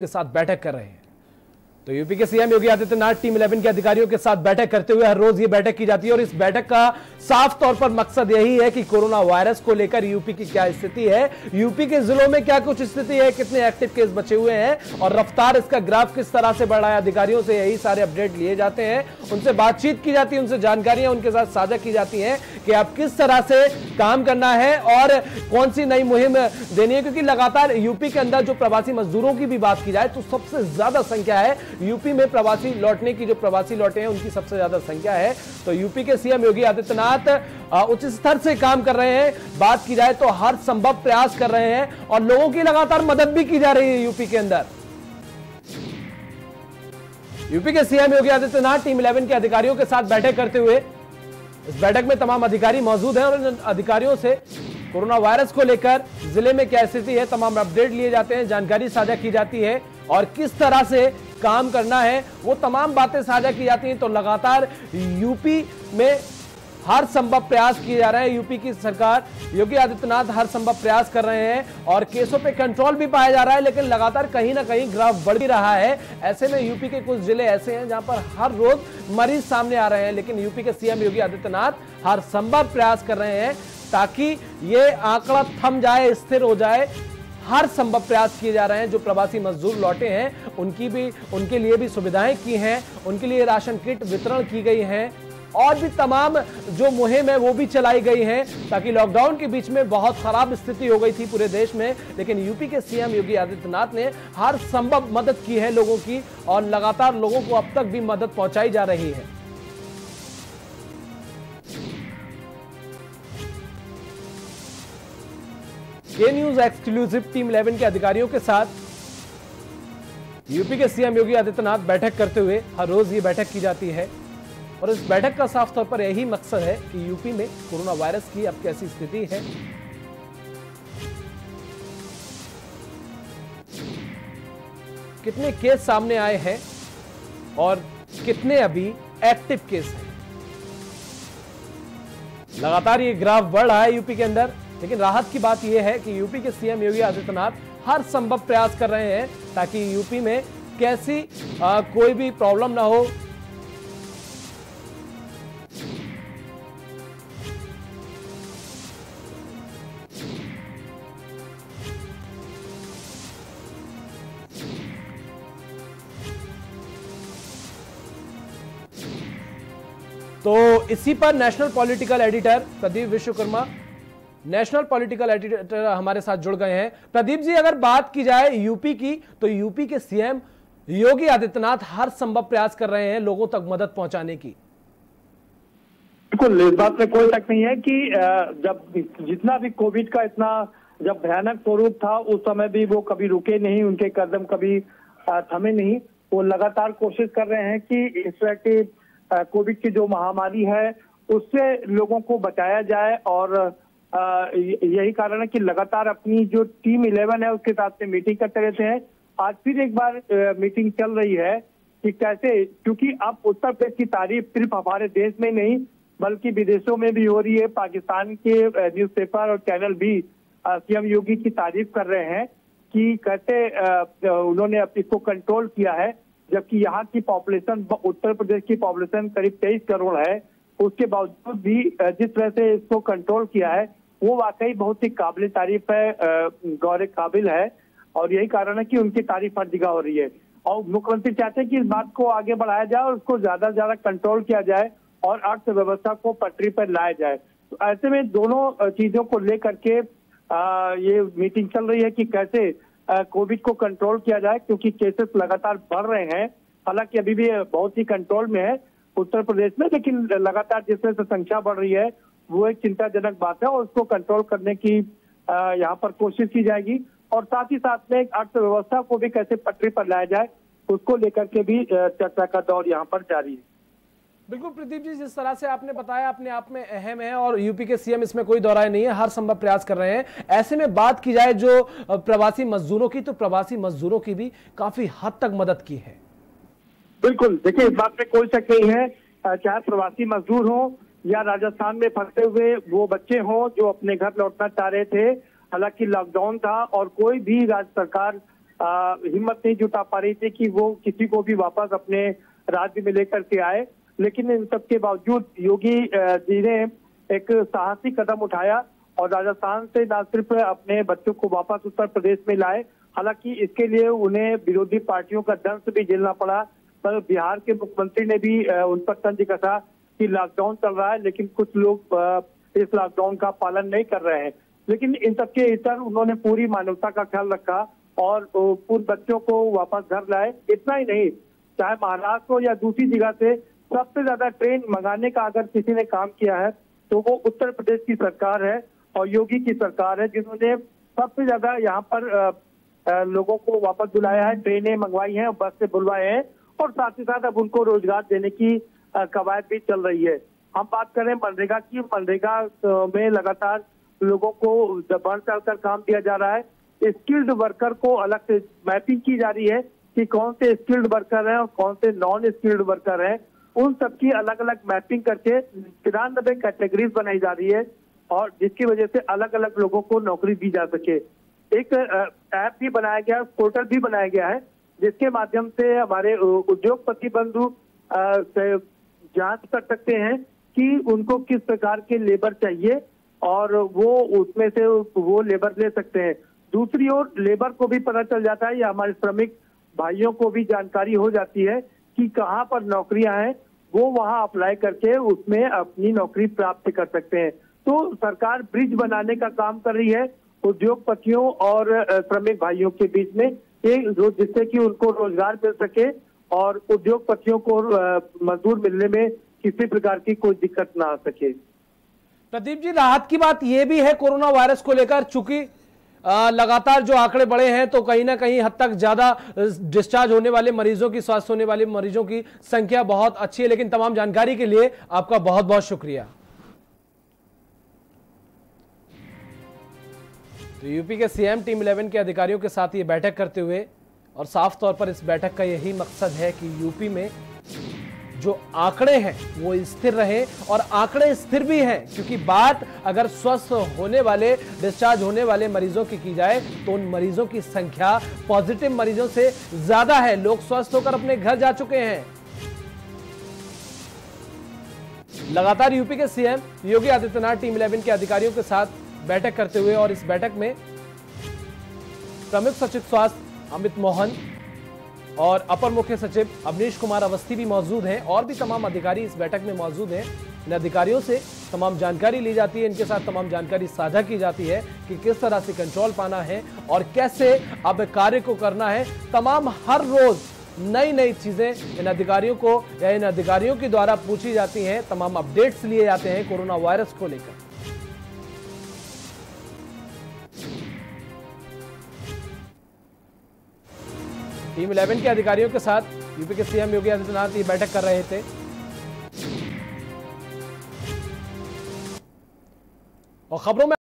के साथ बैठक कर रहे हैं। तो यूपी के सीएम योगी आदित्यनाथ टीम 11 के अधिकारियों के साथ बैठक करते हुए हर रोज ये बैठक की जाती है और इस बैठक का साफ तौर पर मकसद यही है कि कोरोना वायरस को लेकर यूपी की क्या स्थिति है, यूपी के जिलों में क्या कुछ स्थिति है, कितने एक्टिव केस बचे हुए हैं और रफ्तार इसका ग्राफ किस तरह से बढ़ रहा है। अधिकारियों से यही सारे अपडेट लिए जाते हैं, उनसे बातचीत की जाती है, उनसे जानकारियां उनके साथ साझा की जाती हैं कि अब किस तरह से काम करना है और कौन सी नई मुहिम देनी है। क्योंकि लगातार यूपी के अंदर जो प्रवासी मजदूरों की भी बात की जाए तो सबसे ज्यादा संख्या है यूपी में प्रवासी लौटने की, जो प्रवासी लौटे हैं उनकी सबसे ज्यादा संख्या है। तो यूपी के सीएम योगी आदित्यनाथ उच्च स्तर से काम कर रहे हैं, बात की जाए तो हर संभव प्रयास कर रहे हैं और लोगों की लगातार मदद भी की जा रही है यूपी के अंदर। यूपी के सीएम योगी आदित्यनाथ टीम 11 के अधिकारियों के साथ बैठक करते हुए, इस बैठक में तमाम अधिकारी मौजूद हैं और इन अधिकारियों से कोरोना वायरस को लेकर जिले में क्या स्थिति है तमाम अपडेट लिए जाते हैं, जानकारी साझा की जाती है और किस तरह से काम करना है वो तमाम बातें साझा की जाती हैं। तो लगातार यूपी में हर संभव प्रयास किए जा रहे हैं। यूपी की सरकार योगी आदित्यनाथ हर संभव प्रयास कर रहे हैं और केसों पे कंट्रोल भी पाया जा रहा है, लेकिन लगातार कहीं ना कहीं ग्राफ बढ़ भी रहा है। ऐसे में यूपी के कुछ जिले ऐसे हैं जहां पर हर रोज मरीज सामने आ रहे हैं, लेकिन यूपी के सीएम योगी आदित्यनाथ हर संभव प्रयास कर रहे हैं ताकि ये आंकड़ा थम जाए, स्थिर हो जाए। हर संभव प्रयास किए जा रहे हैं। जो प्रवासी मजदूर लौटे हैं उनके लिए भी सुविधाएं की हैं, उनके लिए राशन किट वितरण की गई हैं और भी तमाम जो मुहिम है वो भी चलाई गई है ताकि लॉकडाउन के बीच में बहुत खराब स्थिति हो गई थी पूरे देश में, लेकिन यूपी के सीएम योगी आदित्यनाथ ने हर संभव मदद की है लोगों की और लगातार लोगों को अब तक भी मदद पहुंचाई जा रही है। के न्यूज एक्सक्लूसिव टीम 11 के अधिकारियों के साथ यूपी के सीएम योगी आदित्यनाथ बैठक करते हुए हर रोज ये बैठक की जाती है और इस बैठक का साफ तौर पर यही मकसद है कि यूपी में कोरोना वायरस की अब कैसी स्थिति है, कितने केस सामने आए हैं और कितने अभी एक्टिव केस हैं। लगातार ये ग्राफ बढ़ रहा है यूपी के अंदर, लेकिन राहत की बात यह है कि यूपी के सीएम योगी आदित्यनाथ हर संभव प्रयास कर रहे हैं ताकि यूपी में कैसी कोई भी प्रॉब्लम ना हो। तो इसी पर national political editor Pradeep Vishwakarma, national political editor हमारे साथ जुड़ गए हैं। प्रदीप जी, अगर बात की जाए यूपी की तो यूपी के सीएम योगी आदित्यनाथ हर संभव प्रयास कर रहे हैं लोगों तक मदद पहुंचाने की। बिल्कुल, इस बात में कोई शक नहीं है कि जब जितना भी कोविड का इतना जब भयानक स्वरूप था उस समय भी वो कभी रुके नहीं, उनके कदम कभी थमे नहीं। वो लगातार कोशिश कर रहे हैं कि इस तरह की कोविड की जो महामारी है उससे लोगों को बचाया जाए और यही कारण है कि लगातार अपनी जो टीम 11 है उसके साथ में मीटिंग करते रहते हैं। आज फिर एक बार मीटिंग चल रही है कि कैसे, क्योंकि अब उत्तर प्रदेश की तारीफ सिर्फ हमारे देश में नहीं बल्कि विदेशों में भी हो रही है। पाकिस्तान के न्यूज़पेपर और चैनल भी सीएम योगी की तारीफ कर रहे हैं कि कैसे उन्होंने इसको कंट्रोल किया है, जबकि यहाँ की पॉपुलेशन, उत्तर प्रदेश की पॉपुलेशन करीब 23 करोड़ है, उसके बावजूद भी जिस तरह से इसको कंट्रोल किया है वो वाकई बहुत ही काबिल तारीफ है, गौर काबिल है और यही कारण है कि उनकी तारीफ हर जगह हो रही है। और मुख्यमंत्री चाहते हैं कि इस बात को आगे बढ़ाया जाए और उसको ज्यादा से ज्यादा कंट्रोल किया जाए और अर्थव्यवस्था को पटरी पर लाया जाए। तो ऐसे में दोनों चीजों को लेकर के ये मीटिंग चल रही है कि कैसे कोविड को कंट्रोल किया जाए, क्योंकि केसेस लगातार बढ़ रहे हैं। हालांकि अभी भी बहुत ही कंट्रोल में है उत्तर प्रदेश में, लेकिन लगातार जिस तरह से संख्या बढ़ रही है वो एक चिंताजनक बात है और उसको कंट्रोल करने की यहाँ पर कोशिश की जाएगी और साथ ही साथ में अर्थव्यवस्था को भी कैसे पटरी पर लाया जाए उसको लेकर के भी चर्चा का दौर यहाँ पर जारी है। बिल्कुल प्रदीप जी, जिस तरह से आपने बताया अपने आप में अहम है और यूपी के सीएम इसमें कोई दो राय नहीं है, हर संभव प्रयास कर रहे हैं। ऐसे में बात की जाए जो प्रवासी मजदूरों की, तो प्रवासी मजदूरों की भी काफी हद तक मदद की है। बिल्कुल, देखिए इस बात में कोई शक नहीं है, चाहे प्रवासी मजदूर हो या राजस्थान में फंसे हुए वो बच्चे हों जो अपने घर लौटना चाह रहे थे। हालांकि लॉकडाउन था और कोई भी राज्य सरकार हिम्मत नहीं जुटा पा रही थी कि वो किसी को भी वापस अपने राज्य में लेकर के आए। लेकिन इन सबके बावजूद योगी जी ने एक साहसी कदम उठाया और राजस्थान से न सिर्फ अपने बच्चों को वापस उत्तर प्रदेश में लाए, हालांकि इसके लिए उन्हें विरोधी पार्टियों का दंश भी झेलना पड़ा। पर बिहार के मुख्यमंत्री ने भी उन पर तंज कसा कि लॉकडाउन चल रहा है, लेकिन कुछ लोग इस लॉकडाउन का पालन नहीं कर रहे हैं। लेकिन इन सबके इतर उन्होंने पूरी मानवता का ख्याल रखा और उन बच्चों को वापस घर लाए। इतना ही नहीं, चाहे महाराष्ट्र हो या दूसरी जगह से सबसे ज्यादा ट्रेन मंगाने का अगर किसी ने काम किया है तो वो उत्तर प्रदेश की सरकार है और योगी की सरकार है, जिन्होंने सबसे ज्यादा यहाँ पर लोगों को वापस बुलाया है, ट्रेनें मंगवाई हैं, बस से बुलवाए हैं और साथ ही साथ अब उनको रोजगार देने की कवायद भी चल रही है। हम बात करें मनरेगा की, मनरेगा में लगातार लोगों को बढ़ चढ़कर काम दिया जा रहा है। स्किल्ड वर्कर को अलग से मैपिंग की जा रही है कि कौन से स्किल्ड वर्कर हैं और कौन से नॉन स्किल्ड वर्कर हैं। उन सबकी अलग अलग मैपिंग करके 93 कैटेगरीज बनाई जा रही है और जिसकी वजह से अलग अलग लोगों को नौकरी दी जा सके। एक ऐप भी बनाया गया, पोर्टल भी बनाया गया है, जिसके माध्यम से हमारे उद्योगपति बंधु जांच कर सकते हैं कि उनको किस प्रकार के लेबर चाहिए और वो उसमें से वो लेबर ले सकते हैं। दूसरी ओर लेबर को भी पता चल जाता है या हमारे श्रमिक भाइयों को भी जानकारी हो जाती है कि कहाँ पर नौकरियां हैं, वो वहां अप्लाई करके उसमें अपनी नौकरी प्राप्त कर सकते हैं। तो सरकार ब्रिज बनाने का काम कर रही है उद्योगपतियों और श्रमिक भाइयों के बीच में, जिससे कि उनको रोजगार मिल सके और उद्योगपतियों को मजदूर मिलने में किसी प्रकार की कोई दिक्कत ना आ सके। प्रदीप जी, राहत की बात यह भी है कोरोना वायरस को लेकर, चूंकि लगातार जो आंकड़े बढ़े हैं तो कहीं ना कहीं हद तक ज्यादा डिस्चार्ज होने वाले मरीजों की, स्वस्थ होने वाले मरीजों की संख्या बहुत अच्छी है। लेकिन तमाम जानकारी के लिए आपका बहुत बहुत शुक्रिया। तो यूपी के सीएम टीम 11 के अधिकारियों के साथ ये बैठक करते हुए, और साफ तौर पर इस बैठक का यही मकसद है कि यूपी में जो आंकड़े हैं वो स्थिर रहे, और आंकड़े स्थिर भी हैं क्योंकि बात अगर स्वस्थ होने वाले, डिस्चार्ज होने वाले मरीजों की जाए तो उन मरीजों की संख्या पॉजिटिव मरीजों से ज्यादा है। लोग स्वस्थ होकर अपने घर जा चुके हैं। लगातार यूपी के सीएम योगी आदित्यनाथ टीम 11 के अधिकारियों के साथ बैठक करते हुए, और इस बैठक में प्रमुख सचिव स्वास्थ्य अमित मोहन और अपर मुख्य सचिव अवनीश कुमार अवस्थी भी मौजूद हैं, और भी तमाम अधिकारी इस बैठक में मौजूद हैं। इन अधिकारियों से तमाम जानकारी ली जाती है, इनके साथ तमाम जानकारी साझा की जाती है कि किस तरह से कंट्रोल पाना है और कैसे अब कार्य को करना है। तमाम हर रोज नई नई चीजें इन अधिकारियों को या इन अधिकारियों के द्वारा पूछी जाती हैं, तमाम अपडेट्स लिए जाते हैं कोरोना वायरस को लेकर। टीम 11 के अधिकारियों के साथ यूपी के सीएम योगी आदित्यनाथ ये बैठक कर रहे थे, और खबरों में